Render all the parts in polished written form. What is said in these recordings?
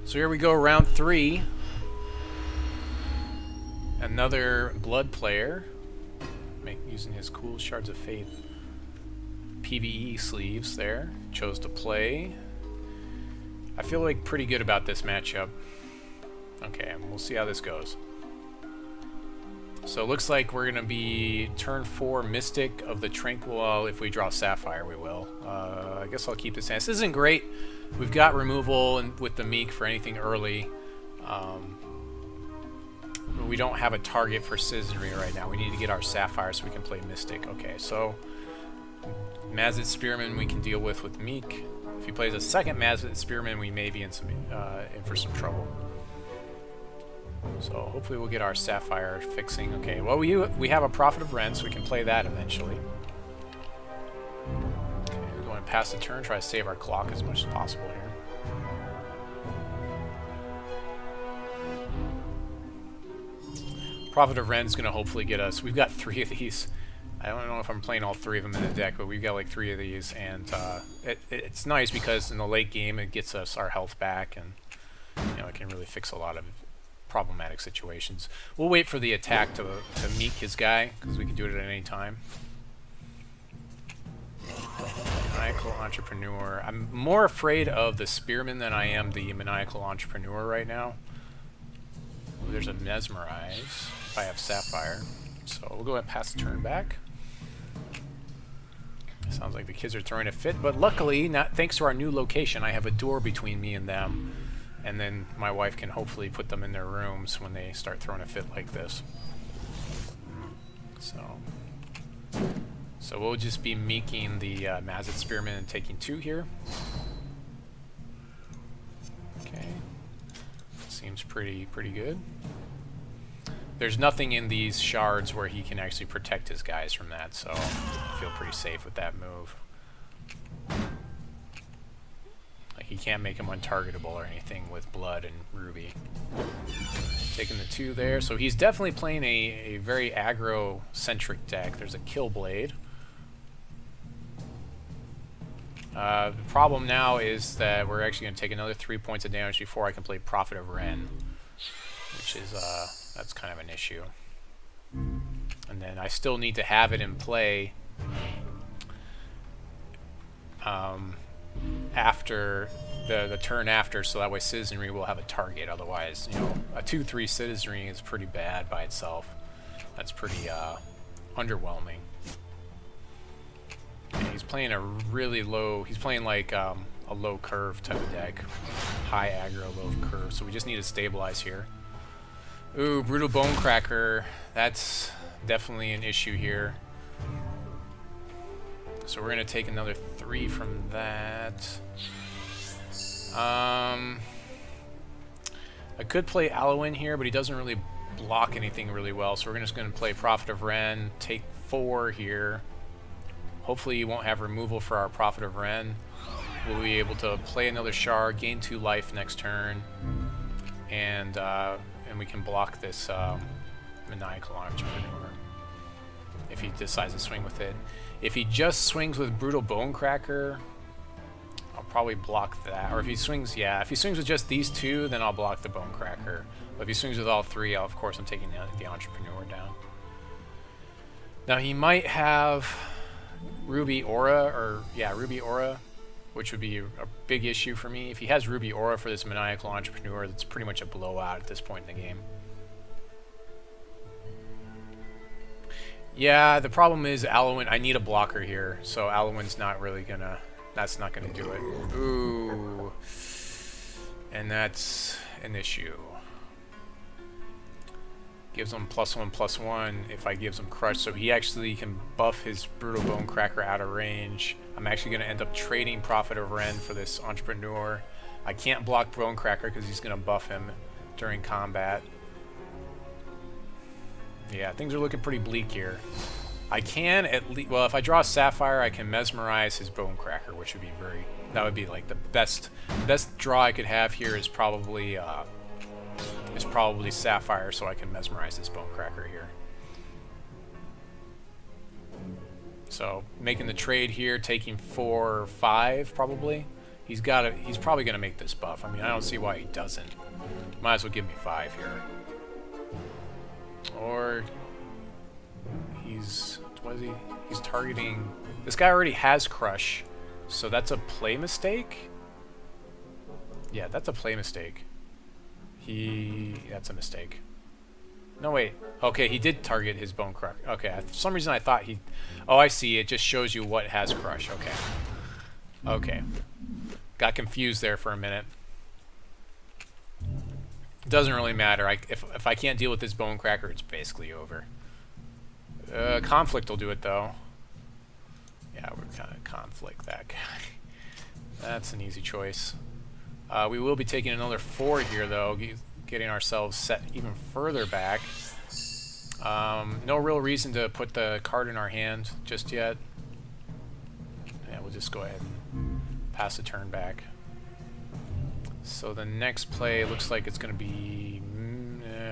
So here we go, round 3. Another blood player, using his cool Shards of Faith PvE sleeves there. Chose to play. I feel like pretty good about this matchup. Okay, we'll see how this goes. So it looks like we're going to be turn 4 Mystic of the Tranquil. Well, if we draw Sapphire, we will. I guess I'll keep this hand. This isn't great. We've got removal and with the Meek for anything early. We don't have a target for Citizenry right now. We need to get our Sapphire so we can play Mystic. Okay, so Mazit Spearman we can deal with Meek. If he plays a second Mazit Spearman, we may be in for some trouble. So hopefully we'll get our Sapphire fixing. Okay, well we have a Prophet of Ren, so we can play that eventually. Okay, we're going to pass the turn, try to save our clock as much as possible here. Prophet of Ren is going to hopefully get us. We've got 3 of these. I don't know if I'm playing all 3 of them in the deck, but we've got like 3 of these, and it's nice because in the late game it gets us our health back, and it can really fix a lot of problematic situations. We'll wait for the attack to Meek his guy, because we can do it at any time. Maniacal Entrepreneur. I'm more afraid of the Spearman than I am the Maniacal Entrepreneur right now. Ooh, there's a Mesmerize if I have Sapphire. So we'll go ahead and pass the turn back. Sounds like the kids are throwing a fit, but luckily, thanks to our new location, I have a door between me and them. And then my wife can hopefully put them in their rooms when they start throwing a fit like this. So we'll just be meeking the Mazit Spearman and taking 2 here. Okay, seems pretty good. There's nothing in these shards where he can actually protect his guys from that, so I feel pretty safe with that move. He can't make him untargetable or anything with Blood and Ruby. Taking the 2 there. So he's definitely playing a very aggro-centric deck. There's a Killblade. The problem now is that we're actually going to take another 3 points of damage before I can play Prophet of Ren, which is, that's kind of an issue. And then I still need to have it in play after the turn after, so that way Citizenry will have a target. Otherwise, a 2/3 Citizenry is pretty bad by itself. That's pretty underwhelming. And he's playing a really low. He's playing like a low curve type of deck, high aggro, low curve. So we just need to stabilize here. Ooh, Brutal Bonecracker. That's definitely an issue here. So we're going to take another 3 from that. I could play Alwyn here, but he doesn't really block anything really well. So we're just going to play Prophet of Ren, take 4 here. Hopefully you won't have removal for our Prophet of Ren. We'll be able to play another shard, gain 2 life next turn, and we can block this Maniacal Entrepreneur if he decides to swing with it. If he just swings with Brutal Bonecracker, I'll probably block that. Or if he swings, if he swings with just these 2, then I'll block the Bonecracker. But if he swings with all 3, of course I'm taking the Entrepreneur down. Now he might have Ruby Aura, Ruby Aura, which would be a big issue for me. If he has Ruby Aura for this Maniacal Entrepreneur, that's pretty much a blowout at this point in the game. Yeah, the problem is Alwyn. I need a blocker here, so Alwyn's not really gonna. That's not gonna do it. Ooh, and that's an issue. Gives him +1/+1 if I gives him Crush, so he actually can buff his Brutal Bonecracker out of range. I'm actually gonna end up trading Prophet of Ren for this Entrepreneur. I can't block Bonecracker because he's gonna buff him during combat. Yeah, things are looking pretty bleak here. I can at least, well, if I draw a Sapphire, I can Mesmerize his Bonecracker, which would be that would be like the best draw I could have here is probably Sapphire, so I can Mesmerize this Bonecracker here. So making the trade here, taking 4 or 5 probably, He's probably gonna make this buff. I mean, I don't see why he doesn't. Might as well give me 5 here. Or what is he? He's targeting. This guy already has Crush, so that's a play mistake. Yeah, that's a play mistake. That's a mistake. No, wait. Okay, he did target his Bone Crush. Okay, for some reason I thought he... Oh, I see. It just shows you what has Crush. Okay. Okay. Got confused there for a minute. Doesn't really matter. If I can't deal with this Bone Cracker, it's basically over. Conflict will do it, though. Yeah, we're kind of Conflict that guy. That's an easy choice. We will be taking another 4 here, though, getting ourselves set even further back. No real reason to put the card in our hand just yet. Yeah, we'll just go ahead and pass a turn back. So the next play looks like it's going to be...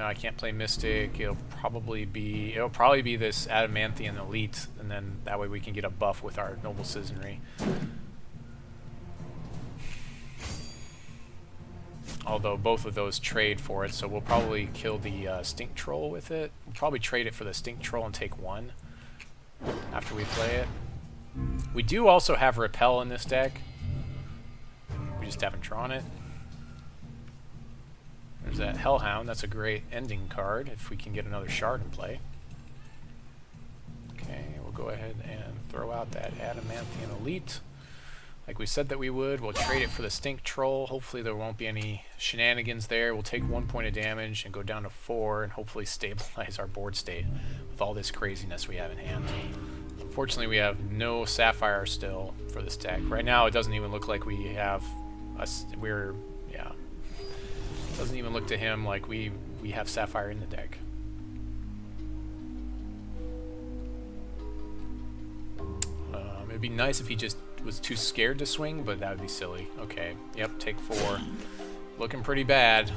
I can't play Mystic. It'll probably be this Adamanthian Elite, and then that way we can get a buff with our Noble Citizenry. Although both of those trade for it, so we'll probably kill the Stink Troll with it. We'll probably trade it for the Stink Troll and take 1 after we play it. We do also have Repel in this deck. We just haven't drawn it. There's that Hellhound. That's a great ending card if we can get another shard in play. Okay, we'll go ahead and throw out that Adamanthian Elite. Like we said that we would. We'll trade it for the Stink Troll. Hopefully there won't be any shenanigans there. We'll take 1 point of damage and go down to 4 and hopefully stabilize our board state with all this craziness we have in hand. Unfortunately, we have no Sapphire still for this deck. Right now, it doesn't even look like we have yeah. It doesn't even look to him like we have Sapphire in the deck. It'd be nice if he just was too scared to swing, but that would be silly. Okay, yep, take 4. Looking pretty bad.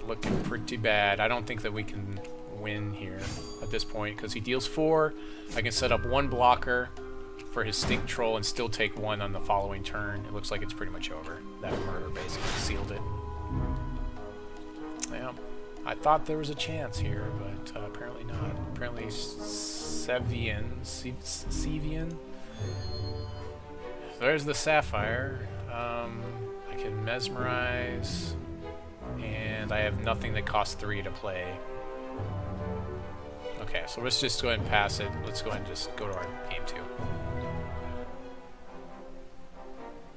Looking pretty bad. I don't think that we can win here at this point, because he deals 4. I can set up 1 blocker for his Stink Troll and still take 1 on the following turn. It looks like it's pretty much over. That murder basically sealed it. Yeah, I thought there was a chance here, but apparently not. Apparently Sevian. There's the Sapphire. I can Mesmerize, and I have nothing that costs 3 to play. Okay, so let's just go ahead and pass it. Let's go ahead and just go to our game 2.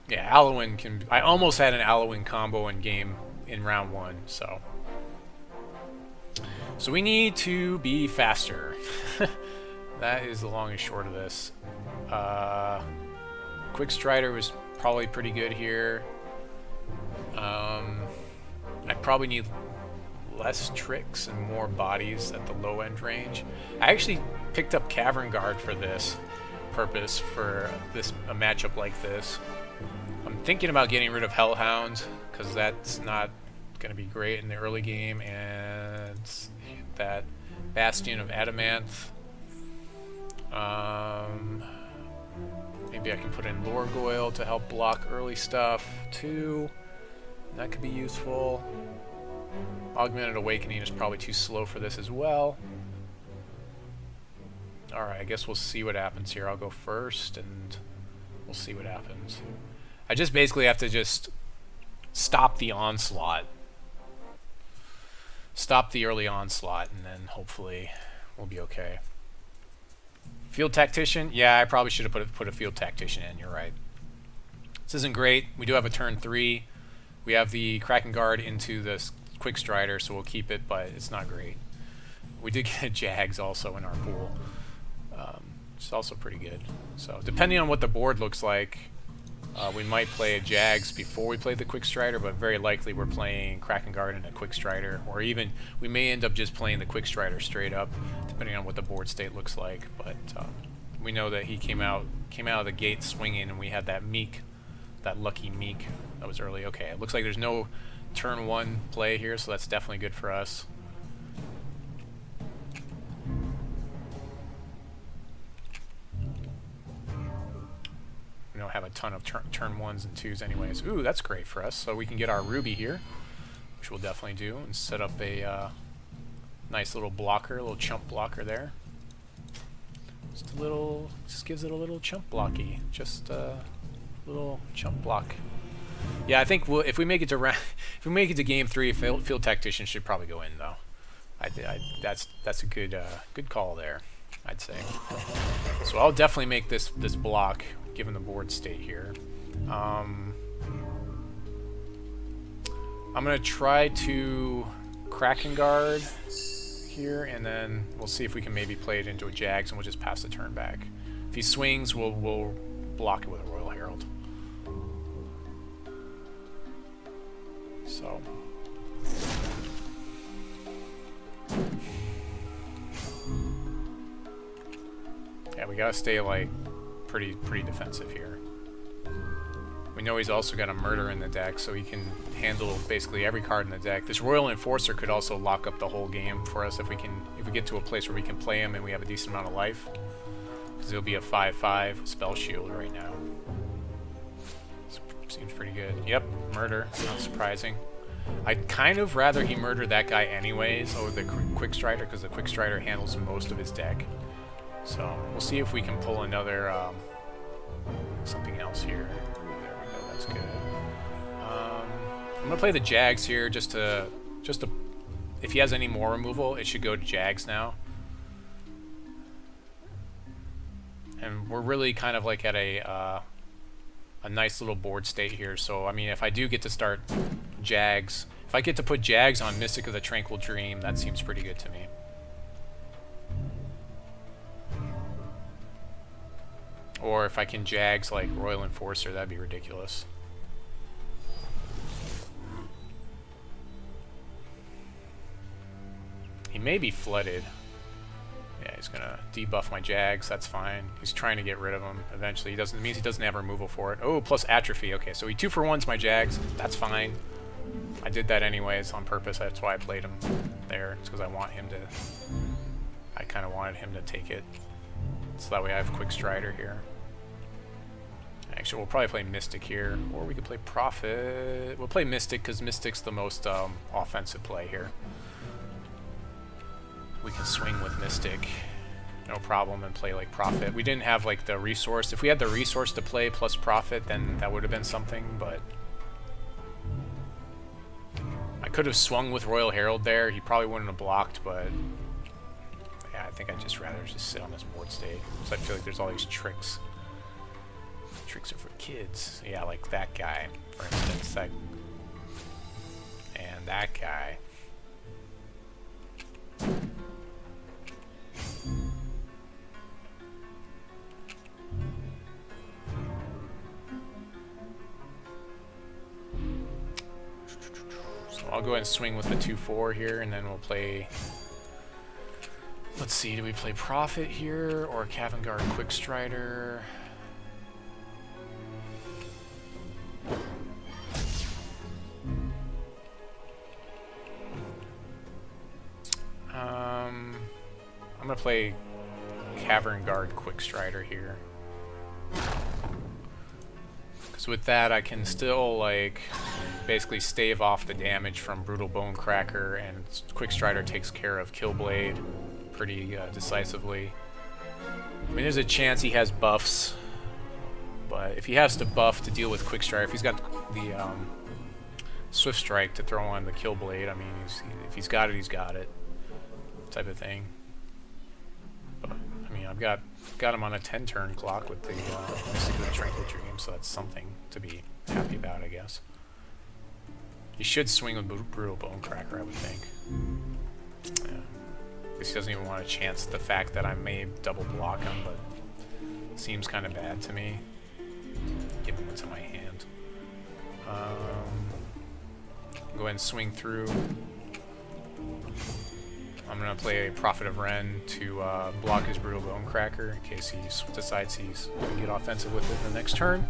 Yeah, Alloin can... I almost had an Alloin combo in round 1, so... So we need to be faster. That is the long and short of this. Quick Strider was probably pretty good here. I probably need less tricks and more bodies at the low end range. I actually picked up Cavern Guard for this purpose, for a matchup like this. I'm thinking about getting rid of Hellhound, because that's not going to be great in the early game, and that Bastion of Adamath. Maybe I can put in Lorgoyle to help block early stuff too. That could be useful. Augmented Awakening is probably too slow for this as well. Alright, I guess we'll see what happens here. I'll go first and we'll see what happens. I just basically have to just stop the onslaught. Stop the early onslaught, and then hopefully we'll be okay. Field Tactician? Yeah, I probably should have put a Field Tactician in, you're right. This isn't great. We do have a turn 3. We have the Kraken Guard into the Quick Strider, so we'll keep it, but it's not great. We did get Jags also in our pool. It's also pretty good. So depending on what the board looks like, we might play a Jags before we play the Quick Strider, but very likely we're playing Kraken Guard and a Quick Strider, or even we may end up just playing the Quick Strider straight up, depending on what the board state looks like. But we know that he came out of the gate swinging, and we had that Meek, that lucky Meek that was early. Okay, it looks like there's no turn 1 play here, so that's definitely good for us. have a ton of turn 1s and 2s anyways. Ooh, that's great for us. So we can get our Ruby here, which we'll definitely do, and set up a nice little blocker, a little chump blocker there. Just gives it a little chump blocky. Just a little chump block. Yeah, I think if we make it to game 3, Field Tactician should probably go in though. That's a good call there, I'd say. So I'll definitely make this block given the board state here. I'm gonna try to Kraken Guard here, and then we'll see if we can maybe play it into a Jags, and we'll just pass the turn back. If he swings, we'll block it with a Royal Herald. So yeah, we gotta stay like pretty defensive here. We know he's also got a Murder in the deck, so he can handle basically every card in the deck. This Royal Enforcer could also lock up the whole game for us if we get to a place where we can play him and we have a decent amount of life. Because he'll be a 5/5 spell shield right now. Seems pretty good. Yep, Murder, not surprising. I'd kind of rather he murder that guy anyways over the Quick Strider, because the Quick Strider handles most of his deck. So we'll see if we can pull another something else here. There we go, that's good. I'm gonna play the Jags here just to if he has any more removal, it should go to Jags now. And we're really kind of like at a nice little board state here. So I mean, if I do get to start Jags, if I get to put Jags on Mystic of the Tranquil Dream, that seems pretty good to me. Or if I can Jags like Royal Enforcer, that'd be ridiculous. He may be flooded. Yeah, he's gonna debuff my Jags, that's fine. He's trying to get rid of them eventually. It means he doesn't have removal for it. Oh, plus Atrophy. Okay, so he 2-for-1s my Jags. That's fine. I did that anyways on purpose. That's why I played him there. It's because I kind of wanted him to take it. So that way I have Quick Strider here. Actually, we'll probably play Mystic here. Or we could play Prophet. We'll play Mystic because Mystic's the most offensive play here. We can swing with Mystic, no problem, and play like Prophet. We didn't have like the resource. If we had the resource to play plus Prophet, then that would have been something, but I could have swung with Royal Herald there. He probably wouldn't have blocked, but yeah, I think I'd just rather just sit on this board state. So I feel like there's all these tricks. Tricks are for kids. Yeah, like that guy, for instance. And that guy. So I'll go ahead and swing with the 2/4 here, and then we'll play. Let's see, do we play Prophet here or Kavengard Quick Strider? I'm gonna play Kavengard Quick Strider here. Because with that I can still like basically stave off the damage from Brutal Bonecracker, and Quick Strider takes care of Killblade pretty decisively. I mean, there's a chance he has buffs, but if he has to buff to deal with Quick Strider, if he's got the Swift Strike to throw on the Killblade, I mean, if he's got it, type of thing. But I mean, I've got him on a 10-turn clock with the Mystic of the Tranquil Dream, so that's something to be happy about, I guess. He should swing with Brutal Bonecracker, I would think. Yeah. Because he doesn't even want to chance the fact that I may double block him, but it seems kind of bad to me. Give him what's in my hand. Go ahead and swing through. I'm going to play a Prophet of Ren to block his Brutal Bonecracker in case he decides he's going to get offensive with it the next turn.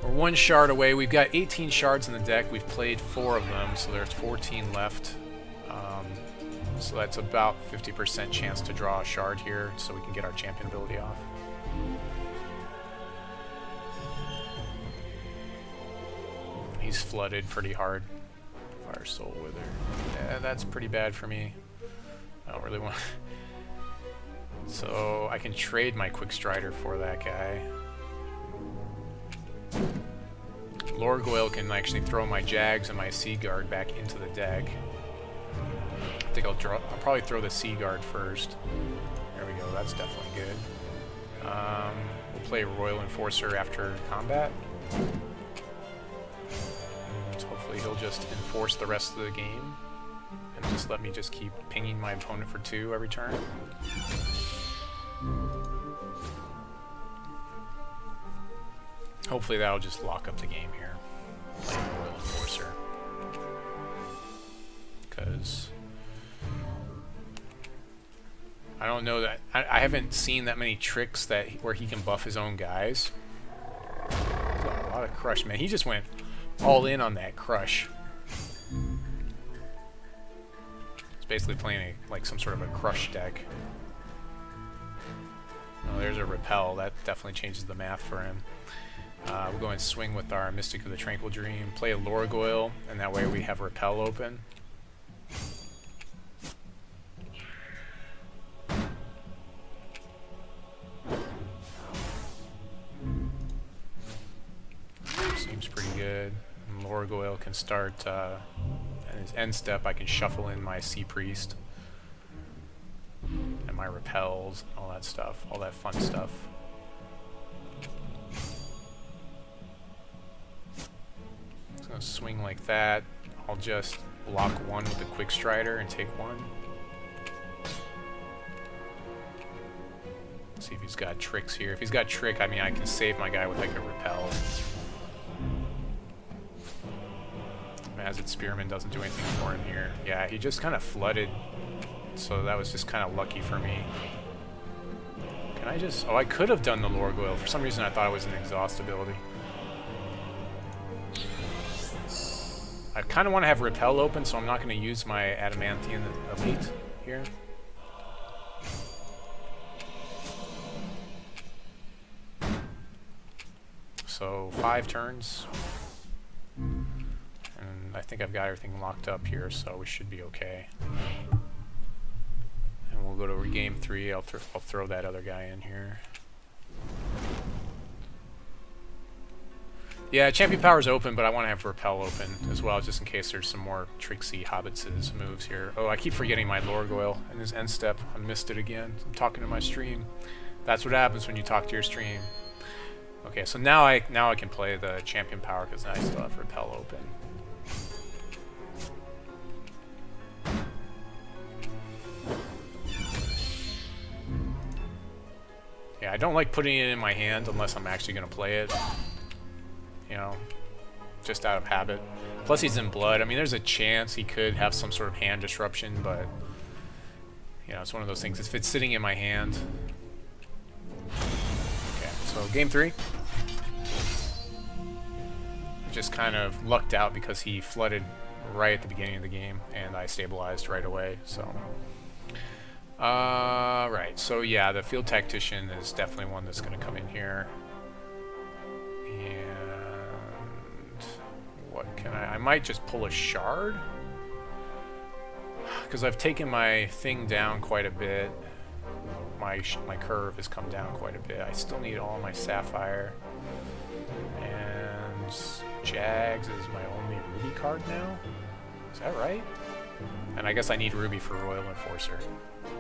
We're 1 shard away. We've got 18 shards in the deck. We've played 4 of them, so there's 14 left. So that's about 50% chance to draw a shard here so we can get our champion ability off. He's flooded pretty hard. Fire Soul Wither. Yeah, that's pretty bad for me. I don't really want... So I can trade my Quick Strider for that guy. Lorgoyle can actually throw my Jags and my Sea Guard back into the deck. I think I'll probably throw the Sea Guard first. There we go, that's definitely good. We'll play Royal Enforcer after combat. And hopefully he'll just enforce the rest of the game and just let me just keep pinging my opponent for 2 every turn. Hopefully that'll just lock up the game here. Playing Royal Enforcer. Because I don't know that I haven't seen that many tricks where he can buff his own guys. A lot of crush, man. He just went all in on that crush. He's basically playing like some sort of a crush deck. Oh, there's a repel. That definitely changes the math for him. We'll go and swing with our Mystic of the Tranquil Dream, play a Lorgoyle, and that way we have repel open. Seems pretty good. And Lorgoyle can start, at his end step I can shuffle in my Sea Priest. And my repels, all that stuff, all that fun stuff. It's gonna swing like that. I'll just block 1 with the Quick Strider and take 1. See if he's got tricks here. If he's got trick, I mean, I can save my guy with like a repel. Mazid Spearman doesn't do anything for him here. Yeah, he just kind of flooded. So that was just kind of lucky for me. Can I just... Oh, I could have done the Lorgoyle. For some reason I thought it was an exhaust ability. I kind of want to have Repel open, so I'm not going to use my Adamanthian Elite here. So 5 turns. And I think I've got everything locked up here, so we should be okay. And we'll go to game 3. I'll throw that other guy in here. Yeah, Champion Power's open, but I want to have Repel open as well, just in case there's some more tricksy Hobbitses moves here. Oh, I keep forgetting my Lorgoyle in his end step. I missed it again. I'm talking to my stream. That's what happens when you talk to your stream. Okay, so now I can play the Champion Power because now I still have Repel open. Yeah, I don't like putting it in my hand unless I'm actually going to play it. You know, just out of habit. Plus he's in blood. I mean, there's a chance he could have some sort of hand disruption, but you know, it's one of those things. If it's sitting in my hand. Okay, so game 3. Just kind of lucked out because he flooded right at the beginning of the game, and I stabilized right away. So, right. So yeah, the Field Tactician is definitely one that's going to come in here. And what can I might just pull a Shard because I've taken my thing down quite a bit. My curve has come down quite a bit. I still need all my Sapphire, and Jags is my only Ruby card now. Is that right? And I guess I need Ruby for Royal Enforcer.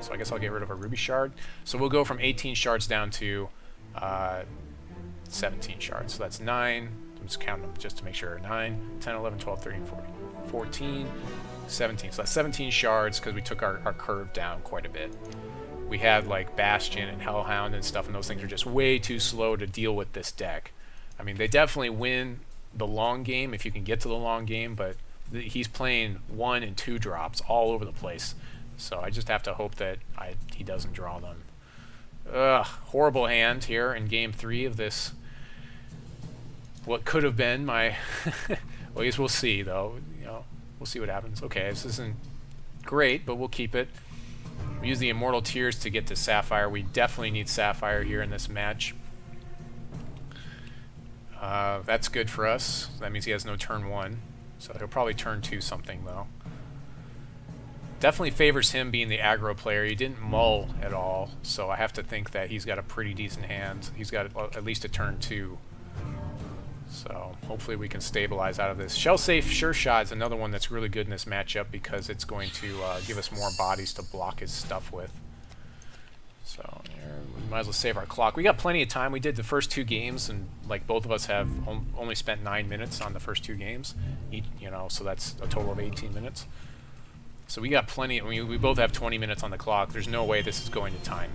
So I guess I'll get rid of a Ruby Shard. So we'll go from 18 shards down to 17 shards. So that's 9. I'm just counting them just to make sure. 9, 10, 11, 12, 13, 14, 17. So that's 17 shards because we took our curve down quite a bit. We had like Bastion and Hellhound and stuff, and those things are just way too slow to deal with this deck. I mean, they definitely win the long game if you can get to the long game, but he's playing 1 and 2 drops all over the place. So I just have to hope that he doesn't draw them. Ugh, horrible hand here in game 3 of this. What could have been my... well, I guess we'll see, though. You know, we'll see what happens. Okay, this isn't great, but we'll keep it. We use the Immortal Tears to get to Sapphire. We definitely need Sapphire here in this match. That's good for us. That means he has no turn 1. So he'll probably turn 2 something, though. Definitely favors him being the aggro player. He didn't mull at all, so I have to think that he's got a pretty decent hand. He's got at least a turn 2. So hopefully we can stabilize out of this. Shell Safe Sure Shot is another one that's really good in this matchup because it's going to give us more bodies to block his stuff with. So we might as well save our clock. We got plenty of time. We did the first 2 games, and like both of us have only spent 9 minutes on the first 2 games. So that's a total of 18 minutes. So we got plenty. We both have 20 minutes on the clock. There's no way this is going to time.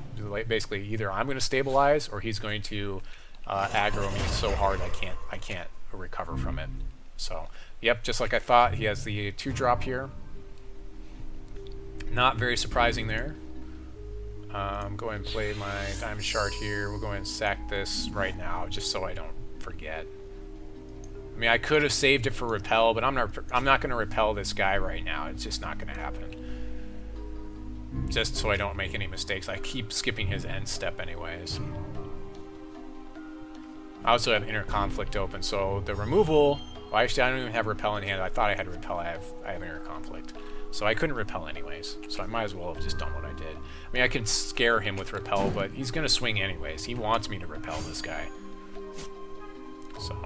Basically, either I'm going to stabilize or he's going to aggro me so hard I can't recover from it. So, yep, just like I thought, he has the 2-drop here. Not very surprising there. Go ahead and play my Diamond Shard here. We'll go ahead and sack this right now, just so I don't forget. I mean, I could have saved it for repel, but I'm not going to repel this guy right now. It's just not going to happen. Just so I don't make any mistakes. I keep skipping his end step anyways. I also have Inner Conflict open, so the removal... Well, actually, I don't even have repel in hand. I thought I had repel. I have Inner Conflict. So I couldn't repel anyways. So I might as well have just done what I did. I mean, I can scare him with repel, but he's going to swing anyways. He wants me to repel this guy. So...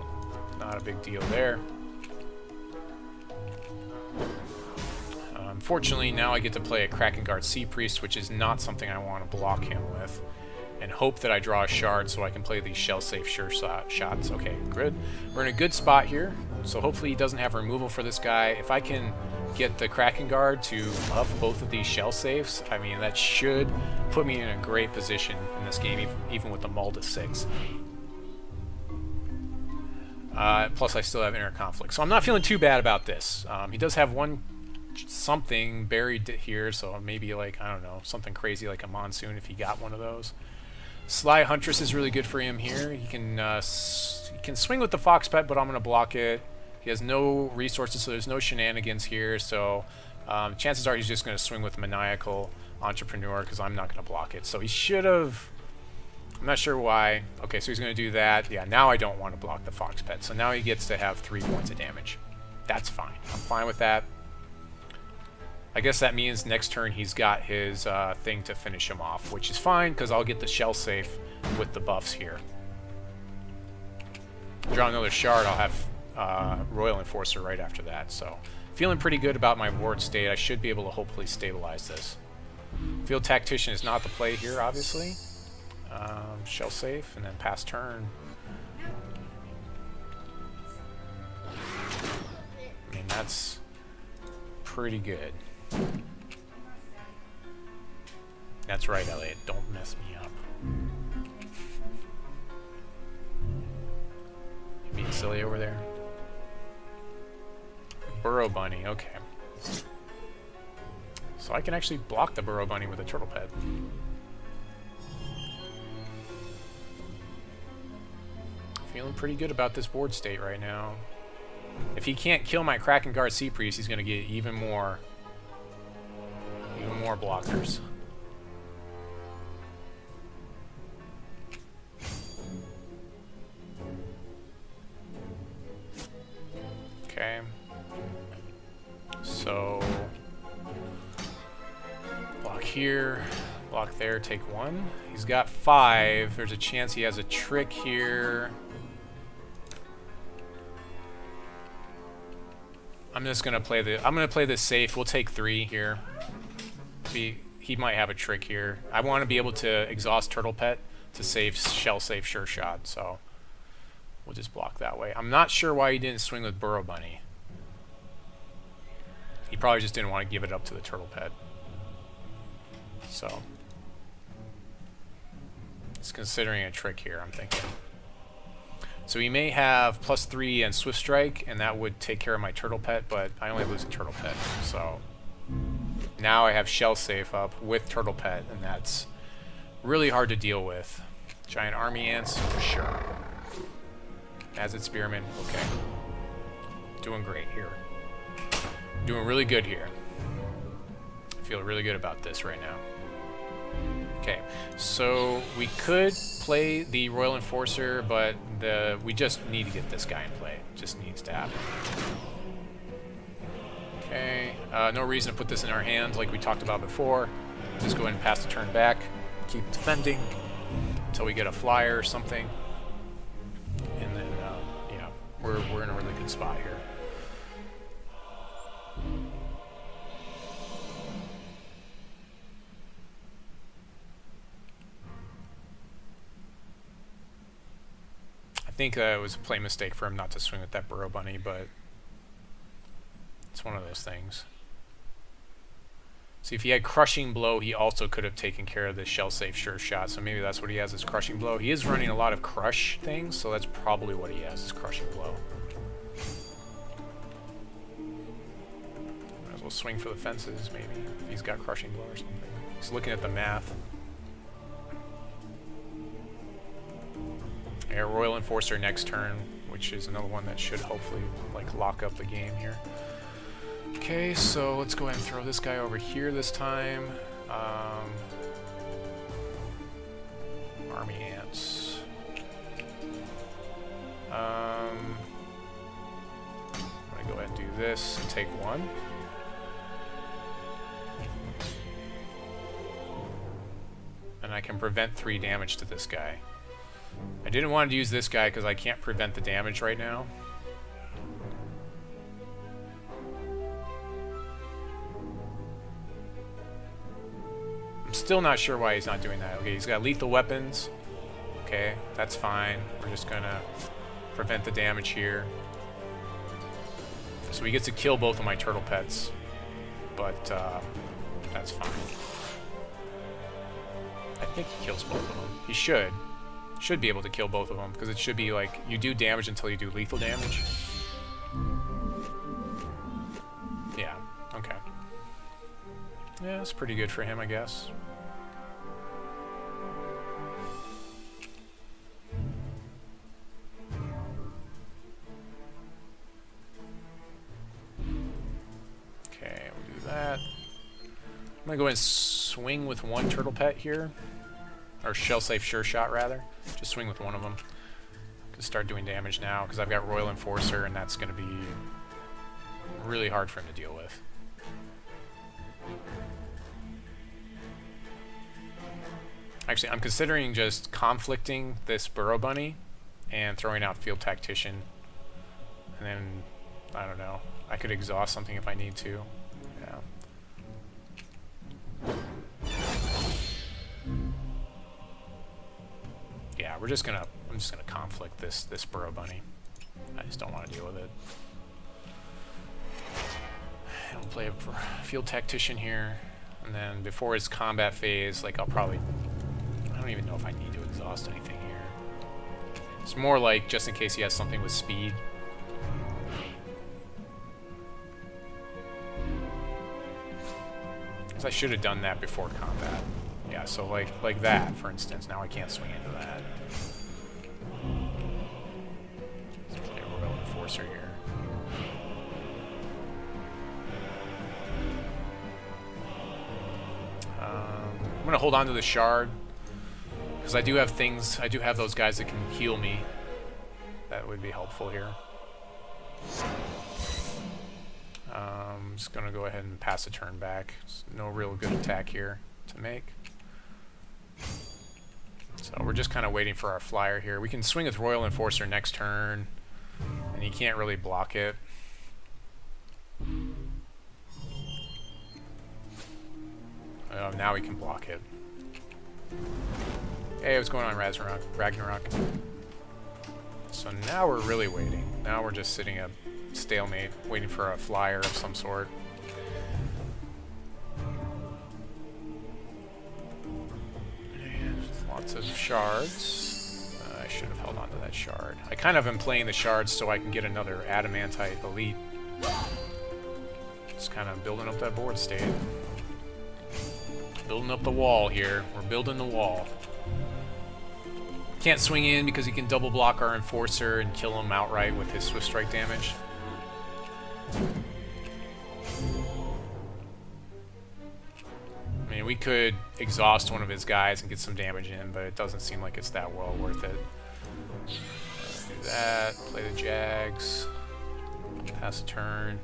not a big deal there. Unfortunately, now I get to play a Kraken Guard Sea Priest, which is not something I want to block him with, and hope that I draw a shard so I can play these Shell Safe Sure Shots. Okay, good. We're in a good spot here, so hopefully he doesn't have removal for this guy. If I can get the Kraken Guard to buff both of these Shell Safes, I mean, that should put me in a great position in this game, even with the mull to 6. Plus I still have Inner Conflict. So I'm not feeling too bad about this. He does have something buried here, so maybe like, I don't know, something crazy like a Monsoon if he got one of those. Sly Huntress is really good for him here. He can swing with the Fox Pet, but I'm going to block it. He has no resources, so there's no shenanigans here, so chances are he's just going to swing with Maniacal Entrepreneur because I'm not going to block it. So he should have... I'm not sure why. Okay, so he's going to do that. Yeah, now I don't want to block the Fox Pet. So now he gets to have 3 points of damage. That's fine. I'm fine with that. I guess that means next turn he's got his thing to finish him off, which is fine because I'll get the Shell Safe with the buffs here. Draw another shard, I'll have Royal Enforcer right after that. So feeling pretty good about my ward state. I should be able to hopefully stabilize this. Field Tactician is not the play here, obviously. Shell Safe, and then pass turn. I mean, that's pretty good. That's right, Elliot. Don't mess me up. You being silly over there? Burrow Bunny, okay. So I can actually block the Burrow Bunny with a Turtle Pet. Feeling pretty good about this board state right now. If he can't kill my Kraken Guard Sea Priest, he's going to get even more blockers. Okay. So block here, block there, take 1. He's got 5. There's a chance he has a trick here. I'm just gonna play this safe. We'll take 3 here. He might have a trick here. I want to be able to exhaust Turtle Pet to save Shell Safe Sure Shot, so we'll just block that way. I'm not sure why he didn't swing with Burrow Bunny. He probably just didn't want to give it up to the Turtle Pet. So he's considering a trick here, I'm thinking. So he may have +3 and Swift Strike, and that would take care of my Turtle Pet, but I only lose a Turtle Pet. So now I have Shell Safe up with Turtle Pet, and that's really hard to deal with. Giant Army Ants, for sure. Acid Spearman, okay. Doing great here. Doing really good here. I feel really good about this right now. Okay, so we could play the Royal Enforcer, but we just need to get this guy in play. It just needs to happen. Okay, no reason to put this in our hands like we talked about before. Just go ahead and pass the turn back. Keep defending until we get a flyer or something. And then, yeah, we're in a really good spot here. I think it was a play mistake for him not to swing with that Burrow Bunny, but it's one of those things. See, if he had Crushing Blow, he also could have taken care of the shell-safe Sure Shot, so maybe that's what he has is Crushing Blow. He is running a lot of Crush things, so that's probably what he has is Crushing Blow. Might as well swing for the fences, maybe, if he's got Crushing Blow or something. He's looking at the math. Yeah, Royal Enforcer next turn, which is another one that should hopefully like lock up the game here. Okay, so let's go ahead and throw this guy over here this time. Army Ants. I'm gonna go ahead and do this and take one. And I can prevent 3 damage to this guy. I didn't want to use this guy because I can't prevent the damage right now. I'm still not sure why he's not doing that. Okay, he's got lethal weapons. Okay, that's fine. We're just gonna prevent the damage here. So he gets to kill both of my turtle pets. But that's fine. I think he kills both of them. He should. Should be able to kill both of them, because it should be like, you do damage until you do lethal damage. Yeah, okay. Yeah, that's pretty good for him, I guess. Okay, we'll do that. I'm gonna go ahead and swing with one turtle pet here. Or shell-safe Sure Shot, rather. Just swing with one of them. Could start doing damage now, because I've got Royal Enforcer, and that's going to be really hard for him to deal with. Actually, I'm considering just conflicting this Burrow Bunny and throwing out Field Tactician. And then, I don't know, I could exhaust something if I need to. Yeah. Yeah, I'm just gonna conflict this Burrow Bunny. I just don't want to deal with it. I'll play a Field Tactician here, and then before his combat phase, like I don't even know if I need to exhaust anything here. It's more like just in case he has something with speed. Because I should have done that before combat. Yeah, so like that, for instance. Now I can't swing into that. Let's play a Royal Enforcer here. I'm gonna hold on to the shard because I do have things. I do have those guys that can heal me. That would be helpful here. I'm just gonna go ahead and pass the turn back. There's no real good attack here to make. So we're just kind of waiting for our flyer here. We can swing with Royal Enforcer next turn, and he can't really block it. Now we can block it. Hey, what's going on, Ragnarok? So now we're really waiting. Now we're just sitting at stalemate, waiting for a flyer of some sort. Lots of shards. I should have held on to that shard. I kind of am playing the shards so I can get another Adamantite Elite. Just kind of building up that board state. Building up the wall here. We're building the wall. Can't swing in because he can double block our Enforcer and kill him outright with his Swift Strike damage. I mean, we could exhaust one of his guys and get some damage in, but it doesn't seem like it's that well worth it. Do that, play the Jags, pass a turn.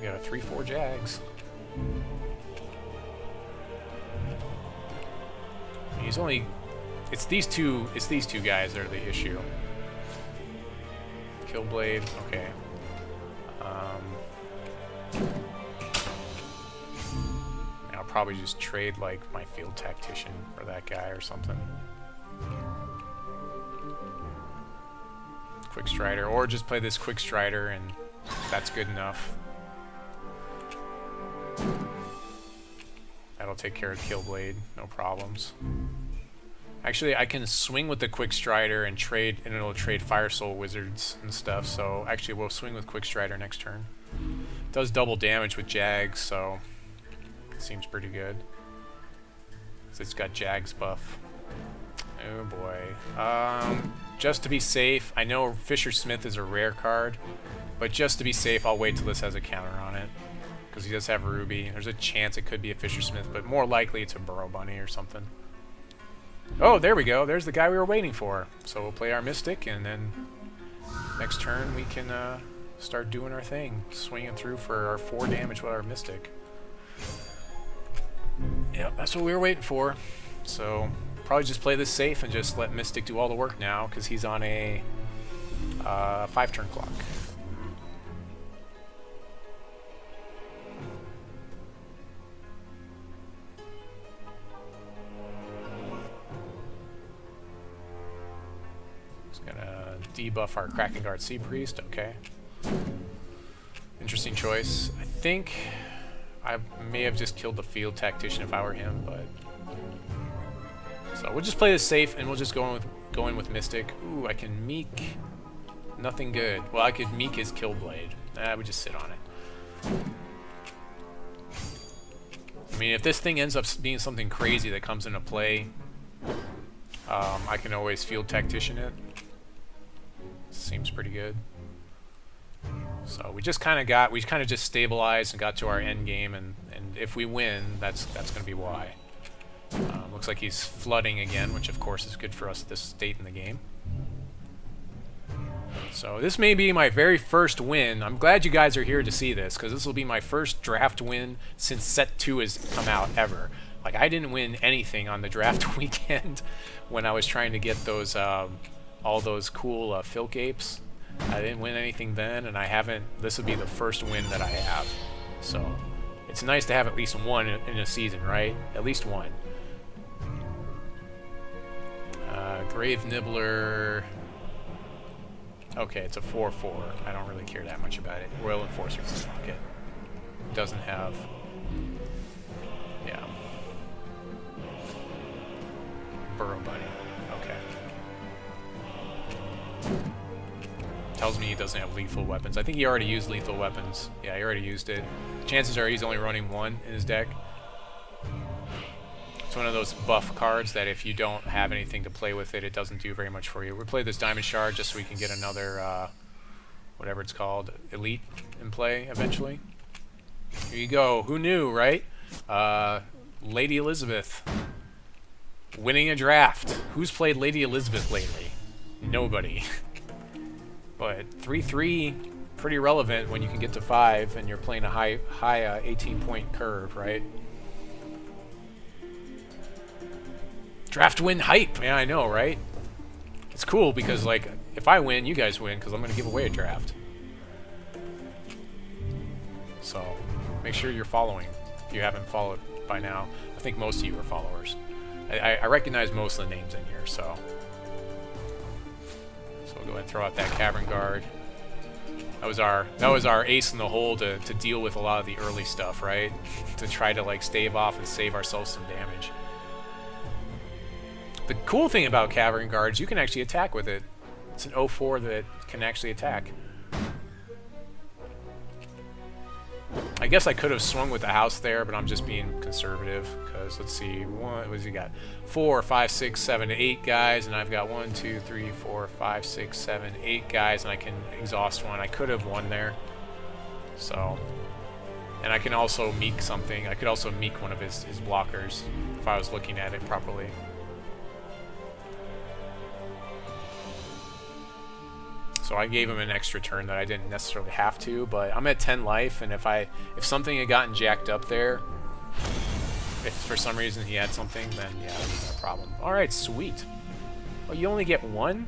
We got a 3-4 Jags. He's only... It's these two guys that are the issue. Killblade, okay. I'll probably just trade like my field tactician for that guy or something. Quick Strider, or just play this Quick Strider and that's good enough. That'll take care of Killblade, no problems. Actually, I can swing with the Quick Strider and trade, and it'll trade Fire Soul Wizards and stuff, so actually we'll swing with Quick Strider next turn. Does double damage with Jags, so it seems pretty good. So it's got Jags buff. Oh boy. Just to be safe, I know Fisher Smith is a rare card, but just to be safe, I'll wait till this has a counter on it. Because he does have Ruby. There's a chance it could be a Fisher Smith, but more likely it's a Burrow Bunny or something. Oh, there we go. There's the guy we were waiting for. So we'll play our Mystic, and then next turn we can start doing our thing. Swinging through for our 4 damage with our Mystic. Yep, that's what we were waiting for. So probably just play this safe and just let Mystic do all the work now, because he's on a 5-turn clock. Gonna debuff our Kraken Guard Sea Priest, okay. Interesting choice. I think I may have just killed the Field Tactician if I were him, but... So we'll just play this safe and we'll just go in with Mystic. Ooh, I can Meek. Nothing good. Well, I could Meek his Killblade. I would just sit on it. I mean, if this thing ends up being something crazy that comes into play, I can always Field Tactician it. Seems pretty good. So we just kind of just stabilized and got to our end game, and if we win, that's going to be why. Looks like he's flooding again, which of course is good for us at this state in the game. So this may be my very first win. I'm glad you guys are here to see this, because this will be my first draft win since Set 2 has come out ever. Like, I didn't win anything on the draft weekend when I was trying to get those all those cool Filk Apes. I didn't win anything then, and I haven't. This will be the first win that I have. So it's nice to have at least one in a season, right? At least one. Grave Nibbler. Okay, it's a 4/4. I don't really care that much about it. Royal Enforcer in the pocket. Doesn't have... Yeah. Burrow Bunny. Okay. Tells me he doesn't have lethal weapons. I think he already used lethal weapons. Yeah, he already used it. Chances are he's only running one in his deck. It's one of those buff cards that if you don't have anything to play with it, it doesn't do very much for you. We'll play this Diamond Shard just so we can get another, whatever it's called, Elite in play eventually. Here you go. Who knew, right? Lady Elizabeth winning a draft. Who's played Lady Elizabeth lately? Nobody. But 3/3, pretty relevant when you can get to 5 and you're playing a high 18-point curve, right? Draft win hype. Yeah, I know, right? It's cool because, like, if I win, you guys win because I'm going to give away a draft. So make sure you're following if you haven't followed by now. I think most of you are followers. I recognize most of the names in here, so we'll go ahead and throw out that Cavern Guard. That was our ace in the hole to deal with a lot of the early stuff, right? To try to, like, stave off and save ourselves some damage. The cool thing about Cavern Guards, you can actually attack with it. It's an 0/4 that can actually attack. I guess I could have swung with the house there, but I'm just being conservative. Because, let's see, what has he got? 4, 5, 6, 7, 8 guys, and I've got 1, 2, 3, 4, 5, 6, 7, 8 guys, and I can exhaust one. I could have won there. So, And I can also meek something. I could also meek one of his blockers if I was looking at it properly. So I gave him an extra turn that I didn't necessarily have to, but I'm at 10 life, and if something had gotten jacked up there, if for some reason he had something, then yeah, that would be no problem. Alright, sweet. Oh, you only get one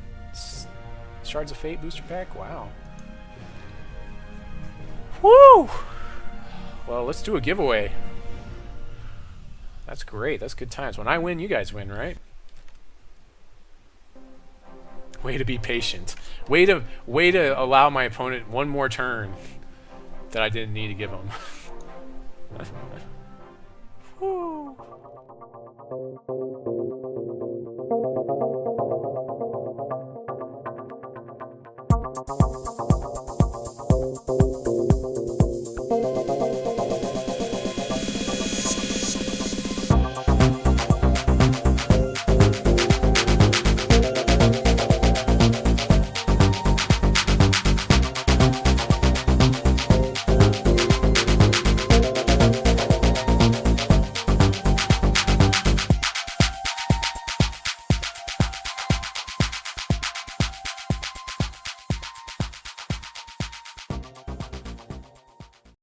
Shards of Fate booster pack? Wow. Woo! Well, let's do a giveaway. That's great. That's good times. When I win, you guys win, right? Way to be patient. Way to allow my opponent one more turn that I didn't need to give him. Woo.